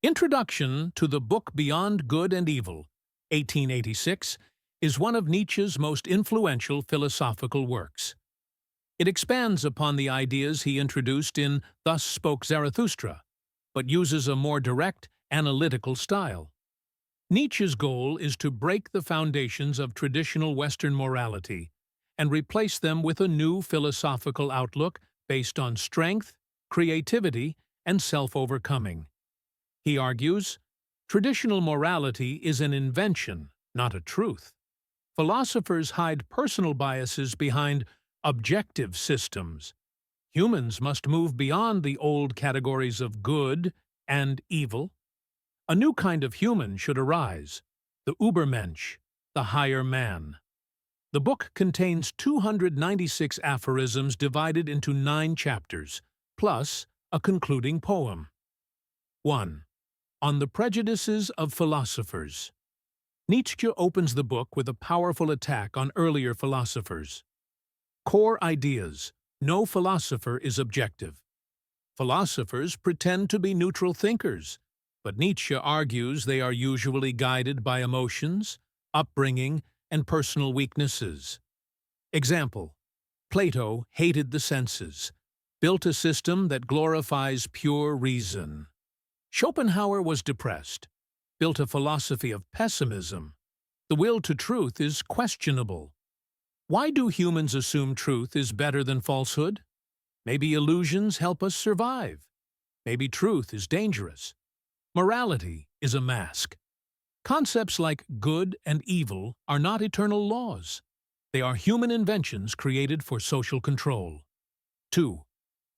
Introduction to the book Beyond Good and Evil, 1886, is one of Nietzsche's most influential philosophical works. It expands upon the ideas he introduced in Thus Spoke Zarathustra, but uses a more direct, analytical style. Nietzsche's goal is to break the foundations of traditional Western morality and replace them with a new philosophical outlook based on strength, creativity, and self-overcoming. He argues, traditional morality is an invention, not a truth. Philosophers hide personal biases behind objective systems. Humans must move beyond the old categories of good and evil. A new kind of human should arise, the Übermensch, the higher man. The book contains 296 aphorisms divided into 9 chapters, plus a concluding poem. 1. On the Prejudices of Philosophers. Nietzsche opens the book with a powerful attack on earlier philosophers. Core ideas. No philosopher is objective. Philosophers pretend to be neutral thinkers, but Nietzsche argues they are usually guided by emotions, upbringing, and personal weaknesses. Example: Plato hated the senses, built a system that glorifies pure reason. Schopenhauer was depressed, built a philosophy of pessimism. The will to truth is questionable. Why do humans assume truth is better than falsehood? Maybe illusions help us survive. Maybe truth is dangerous. Morality is a mask. Concepts like good and evil are not eternal laws. They are human inventions created for social control. 2.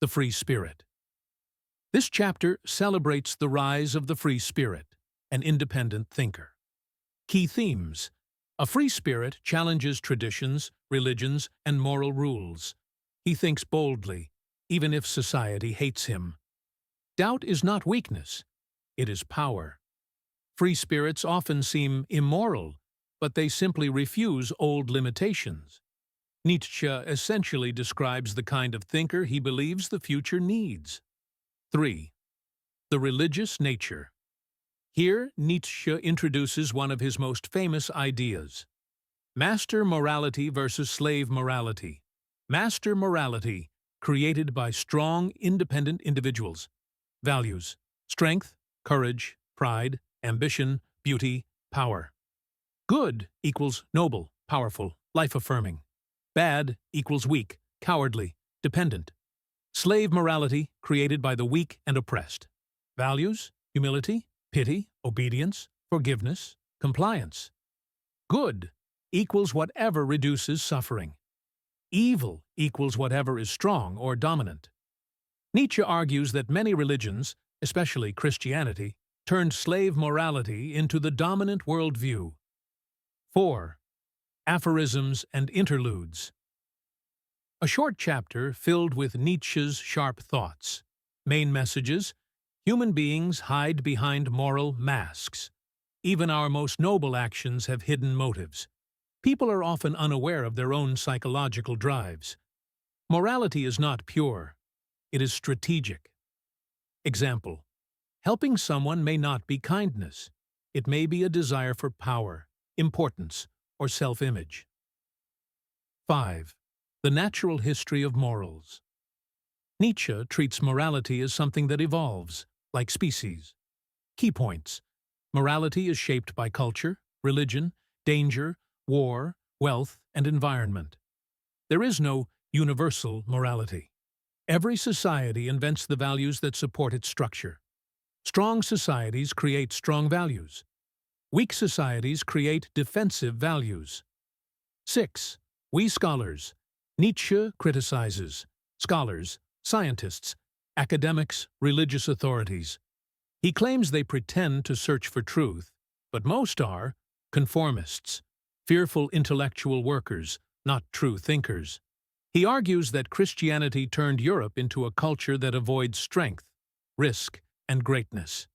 The free spirit. This chapter celebrates the rise of the free spirit, an independent thinker. Key themes. A free spirit challenges traditions, religions, and moral rules. He thinks boldly, even if society hates him. Doubt is not weakness, it is power. Free spirits often seem immoral, but they simply refuse old limitations. Nietzsche essentially describes the kind of thinker he believes the future needs. 3. The religious nature. Here, Nietzsche introduces one of his most famous ideas: master morality versus slave morality. Master morality, created by strong, independent individuals. Values: strength, courage, pride, ambition, beauty, power. Good equals noble, powerful, life-affirming. Bad equals weak, cowardly, dependent. Slave morality, created by the weak and oppressed. Values: humility, pity, obedience, forgiveness, compliance. Good equals whatever reduces suffering. Evil equals whatever is strong or dominant. Nietzsche argues that many religions, especially Christianity, turned slave morality into the dominant worldview. 4. Aphorisms and interludes. A short chapter filled with Nietzsche's sharp thoughts. Main messages: human beings hide behind moral masks. Even our most noble actions have hidden motives. People are often unaware of their own psychological drives. Morality is not pure. It is strategic. Example: helping someone may not be kindness. It may be a desire for power, importance, or self-image. 5. The natural history of morals. Nietzsche treats morality as something that evolves, like species. Key points: morality is shaped by culture, religion, danger, war, wealth, and environment. There is no universal morality. Every society invents the values that support its structure. Strong societies create strong values. Weak societies create defensive values. 6. We scholars. Nietzsche criticizes scholars, scientists, academics, religious authorities. He claims they pretend to search for truth, but most are conformists, fearful intellectual workers, not true thinkers. He argues that Christianity turned Europe into a culture that avoids strength, risk, and greatness.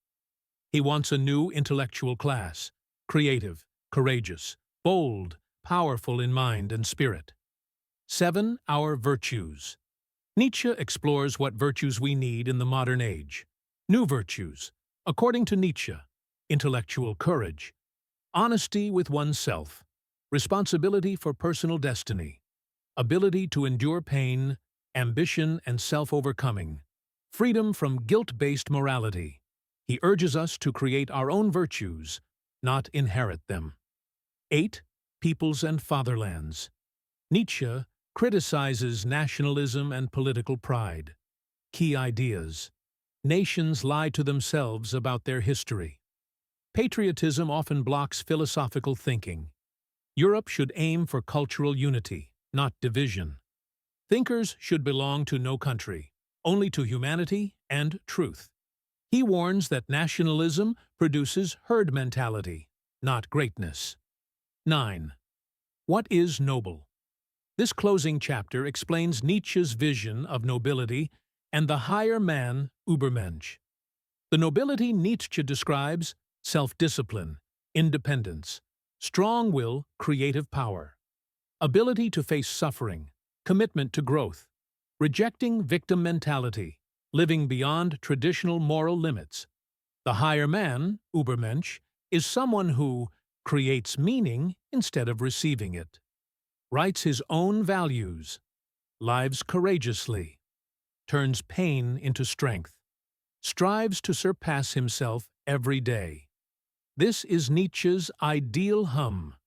He wants a new intellectual class, creative, courageous, bold, powerful in mind and spirit. 7. Our virtues. Nietzsche explores what virtues we need in the modern age. New virtues, According to Nietzsche, intellectual courage, honesty with oneself, responsibility for personal destiny, ability to endure pain, ambition and self-overcoming, freedom from guilt-based morality. He urges us to create our own virtues, not inherit them. 8. Peoples and fatherlands. Nietzsche criticizes nationalism and political pride. Key ideas. Nations lie to themselves about their history. Patriotism often blocks philosophical thinking. Europe should aim for cultural unity, not division. Thinkers should belong to no country, only to humanity and truth. He warns that nationalism produces herd mentality, not greatness. 9. What is noble? This closing chapter explains Nietzsche's vision of nobility and the higher man, Übermensch. The nobility Nietzsche describes: self-discipline, independence, strong will, creative power, ability to face suffering, commitment to growth, rejecting victim mentality, living beyond traditional moral limits. The higher man, Übermensch, is someone who creates meaning instead of receiving it, writes his own values, lives courageously, turns pain into strength, strives to surpass himself every day. This is Nietzsche's ideal hum,